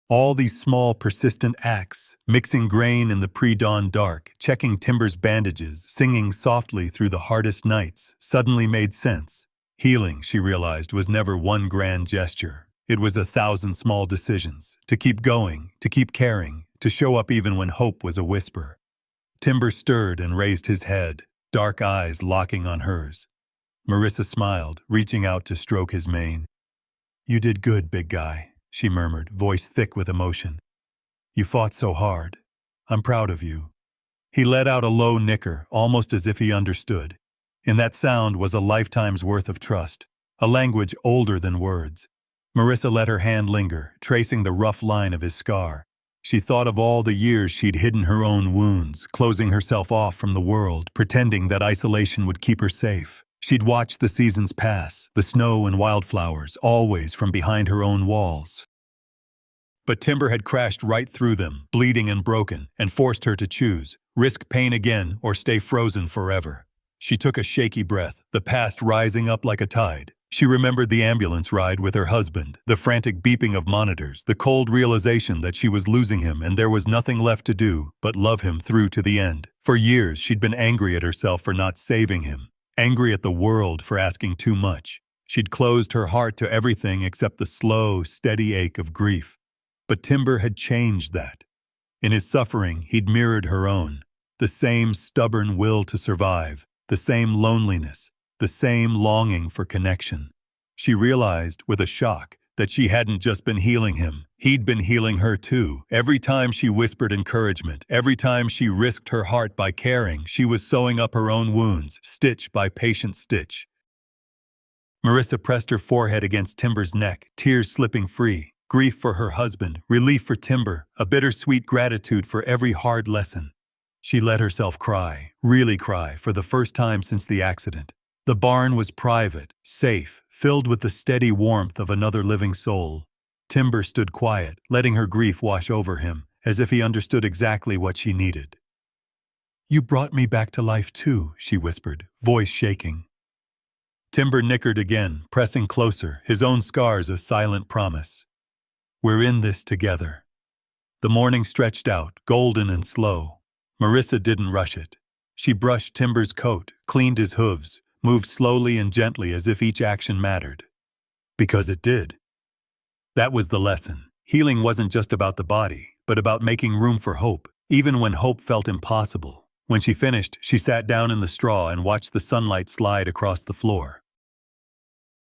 All these small, persistent acts, mixing grain in the pre-dawn dark, checking Timber's bandages, singing softly through the hardest nights, suddenly made sense. Healing, she realized, was never one grand gesture. It was 1,000 small decisions, to keep going, to keep caring, to show up even when hope was a whisper. Timber stirred and raised his head, dark eyes locking on hers. Marissa smiled, reaching out to stroke his mane. "You did good, big guy," she murmured, voice thick with emotion. "You fought so hard. I'm proud of you." He let out a low nicker, almost as if he understood. In that sound was a lifetime's worth of trust, a language older than words. Marissa let her hand linger, tracing the rough line of his scar. She thought of all the years she'd hidden her own wounds, closing herself off from the world, pretending that isolation would keep her safe. She'd watched the seasons pass, the snow and wildflowers, always from behind her own walls. But Timber had crashed right through them, bleeding and broken, and forced her to choose, risk pain again or stay frozen forever. She took a shaky breath, the past rising up like a tide. She remembered the ambulance ride with her husband, the frantic beeping of monitors, the cold realization that she was losing him and there was nothing left to do but love him through to the end. For years, she'd been angry at herself for not saving him, angry at the world for asking too much. She'd closed her heart to everything except the slow, steady ache of grief. But Timber had changed that. In his suffering, he'd mirrored her own, the same stubborn will to survive, the same loneliness, the same longing for connection. She realized, with a shock, that she hadn't just been healing him, he'd been healing her too. Every time she whispered encouragement, every time she risked her heart by caring, she was sewing up her own wounds, stitch by patient stitch. Marissa pressed her forehead against Timber's neck, tears slipping free. Grief for her husband, relief for Timber, a bittersweet gratitude for every hard lesson. She let herself cry, really cry, for the first time since the accident. The barn was private, safe, filled with the steady warmth of another living soul. Timber stood quiet, letting her grief wash over him, as if he understood exactly what she needed. "You brought me back to life too," she whispered, voice shaking. Timber nickered again, pressing closer, his own scars a silent promise. "We're in this together." The morning stretched out, golden and slow. Marissa didn't rush it. She brushed Timber's coat, cleaned his hooves, moved slowly and gently as if each action mattered. Because it did. That was the lesson. Healing wasn't just about the body, but about making room for hope, even when hope felt impossible. When she finished, she sat down in the straw and watched the sunlight slide across the floor.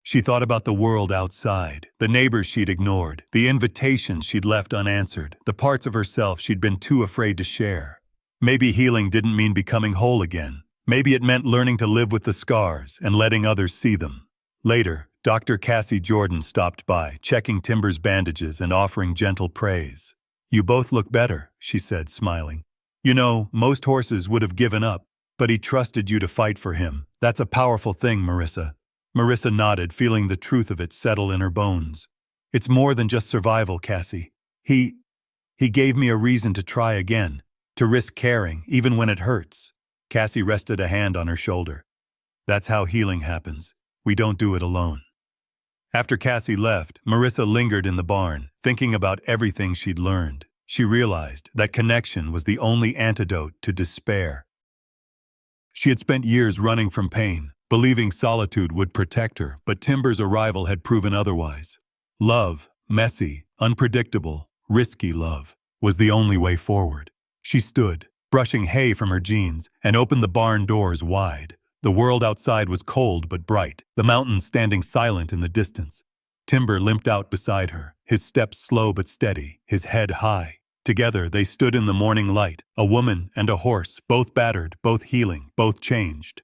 She thought about the world outside, the neighbors she'd ignored, the invitations she'd left unanswered, the parts of herself she'd been too afraid to share. Maybe healing didn't mean becoming whole again. Maybe it meant learning to live with the scars and letting others see them. Later, Dr. Cassie Jordan stopped by, checking Timber's bandages and offering gentle praise. "You both look better," she said, smiling. "You know, most horses would have given up, but he trusted you to fight for him. That's a powerful thing, Marissa." Marissa nodded, feeling the truth of it settle in her bones. "It's more than just survival, Cassie. He gave me a reason to try again, to risk caring, even when it hurts." Cassie rested a hand on her shoulder. "That's how healing happens. We don't do it alone." After Cassie left, Marissa lingered in the barn, thinking about everything she'd learned. She realized that connection was the only antidote to despair. She had spent years running from pain, believing solitude would protect her, but Timber's arrival had proven otherwise. Love, messy, unpredictable, risky love, was the only way forward. She stood, brushing hay from her jeans, and opened the barn doors wide. The world outside was cold but bright, the mountains standing silent in the distance. Timber limped out beside her, his steps slow but steady, his head high. Together they stood in the morning light, a woman and a horse, both battered, both healing, both changed.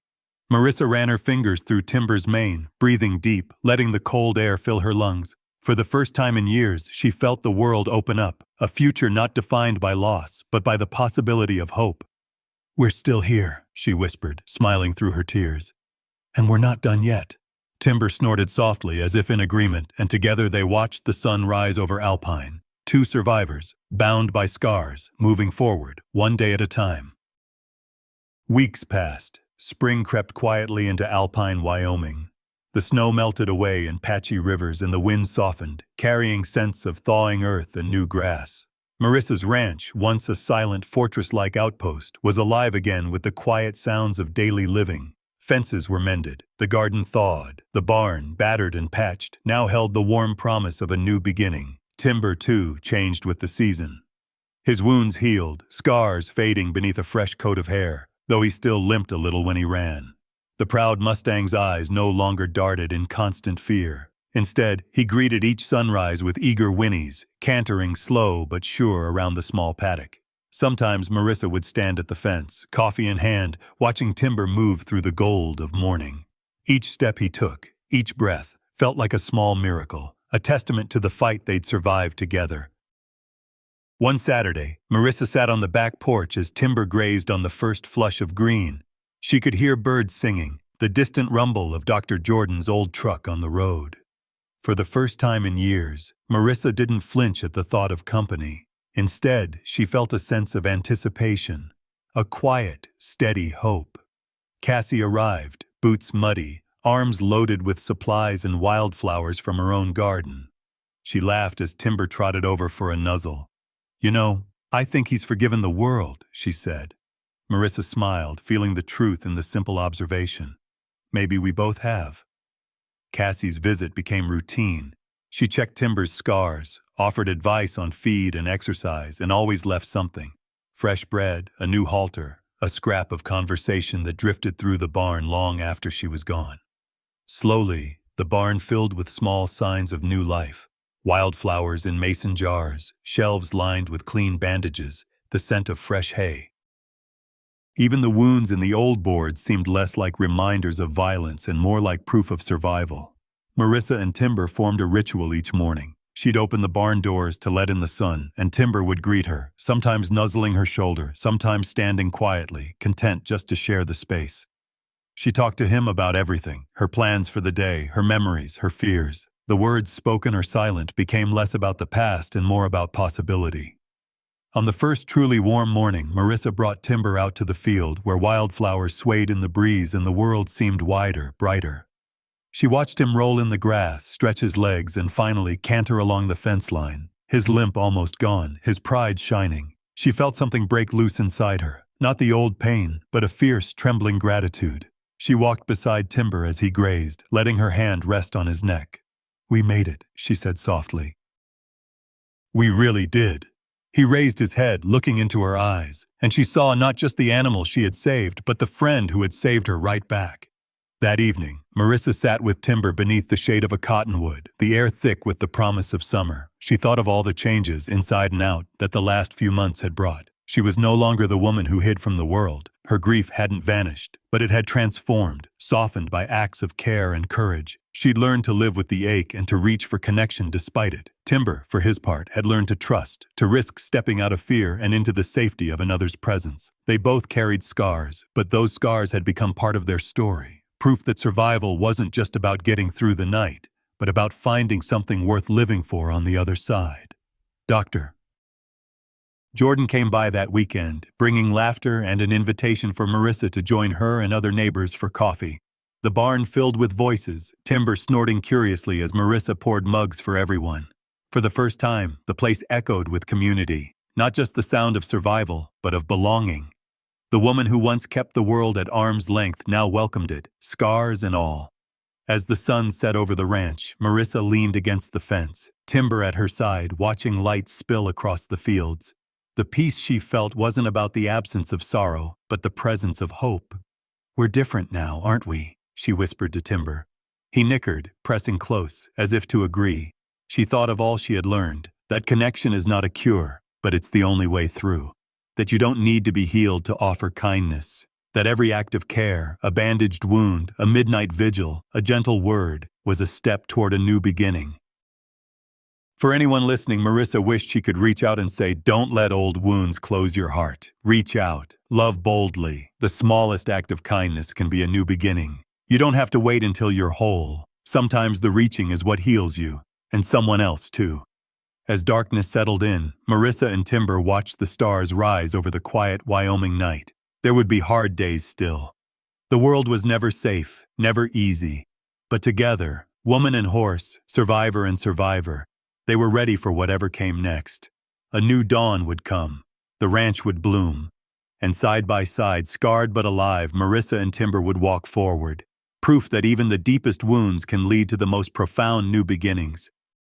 Marissa ran her fingers through Timber's mane, breathing deep, letting the cold air fill her lungs. For the first time in years, she felt the world open up, a future not defined by loss, but by the possibility of hope. "We're still here," she whispered, smiling through her tears. "And we're not done yet." Timber snorted softly as if in agreement, and together they watched the sun rise over Alpine. Two survivors, bound by scars, moving forward, one day at a time. Weeks passed. Spring crept quietly into Alpine, Wyoming. The snow melted away in patchy rivers and the wind softened, carrying scents of thawing earth and new grass. Marissa's ranch, once a silent fortress-like outpost, was alive again with the quiet sounds of daily living. Fences were mended, the garden thawed, the barn, battered and patched, now held the warm promise of a new beginning. Timber, too, changed with the season. His wounds healed, scars fading beneath a fresh coat of hair, though he still limped a little when he ran. The proud Mustang's eyes no longer darted in constant fear. Instead, he greeted each sunrise with eager whinnies, cantering slow but sure around the small paddock. Sometimes Marissa would stand at the fence, coffee in hand, watching Timber move through the gold of morning. Each step he took, each breath, felt like a small miracle, a testament to the fight they'd survived together. One Saturday, Marissa sat on the back porch as Timber grazed on the first flush of green. She could hear birds singing, the distant rumble of Dr. Jordan's old truck on the road. For the first time in years, Marissa didn't flinch at the thought of company. Instead, she felt a sense of anticipation, a quiet, steady hope. Cassie arrived, boots muddy, arms loaded with supplies and wildflowers from her own garden. She laughed as Timber trotted over for a nuzzle. "You know, I think he's forgiven the world," she said. Marissa smiled, feeling the truth in the simple observation. "Maybe we both have." Cassie's visit became routine. She checked Timber's scars, offered advice on feed and exercise, and always left something. Fresh bread, a new halter, a scrap of conversation that drifted through the barn long after she was gone. Slowly, the barn filled with small signs of new life. Wildflowers in mason jars, shelves lined with clean bandages, the scent of fresh hay. Even the wounds in the old boards seemed less like reminders of violence and more like proof of survival. Marissa and Timber formed a ritual each morning. She'd open the barn doors to let in the sun, and Timber would greet her, sometimes nuzzling her shoulder, sometimes standing quietly, content just to share the space. She talked to him about everything, her plans for the day, her memories, her fears. The words, spoken or silent, became less about the past and more about possibility. On the first truly warm morning, Marissa brought Timber out to the field where wildflowers swayed in the breeze and the world seemed wider, brighter. She watched him roll in the grass, stretch his legs, and finally canter along the fence line, his limp almost gone, his pride shining. She felt something break loose inside her, not the old pain, but a fierce, trembling gratitude. She walked beside Timber as he grazed, letting her hand rest on his neck. "We made it," she said softly. "We really did." He raised his head, looking into her eyes, and she saw not just the animal she had saved, but the friend who had saved her right back. That evening, Marissa sat with Timber beneath the shade of a cottonwood, the air thick with the promise of summer. She thought of all the changes, inside and out, that the last few months had brought. She was no longer the woman who hid from the world. Her grief hadn't vanished, but it had transformed, softened by acts of care and courage. She'd learned to live with the ache and to reach for connection despite it. Timber, for his part, had learned to trust, to risk stepping out of fear and into the safety of another's presence. They both carried scars, but those scars had become part of their story. Proof that survival wasn't just about getting through the night, but about finding something worth living for on the other side. Dr. Jordan came by that weekend, bringing laughter and an invitation for Marissa to join her and other neighbors for coffee. The barn filled with voices, Timber snorting curiously as Marissa poured mugs for everyone. For the first time, the place echoed with community, not just the sound of survival, but of belonging. The woman who once kept the world at arm's length now welcomed it, scars and all. As the sun set over the ranch, Marissa leaned against the fence, Timber at her side, watching light spill across the fields. The peace she felt wasn't about the absence of sorrow, but the presence of hope. "We're different now, aren't we?" she whispered to Timber. He nickered, pressing close, as if to agree. She thought of all she had learned, that connection is not a cure, but it's the only way through. That you don't need to be healed to offer kindness. That every act of care, a bandaged wound, a midnight vigil, a gentle word, was a step toward a new beginning. For anyone listening, Marissa wished she could reach out and say, "Don't let old wounds close your heart. Reach out. Love boldly. The smallest act of kindness can be a new beginning. You don't have to wait until you're whole. Sometimes the reaching is what heals you, and someone else too." As darkness settled in, Marissa and Timber watched the stars rise over the quiet Wyoming night. There would be hard days still. The world was never safe, never easy. But together, woman and horse, survivor and survivor, they were ready for whatever came next. A new dawn would come. The ranch would bloom. And side by side, scarred but alive, Marissa and Timber would walk forward. Proof that even the deepest wounds can lead to the most profound new beginnings.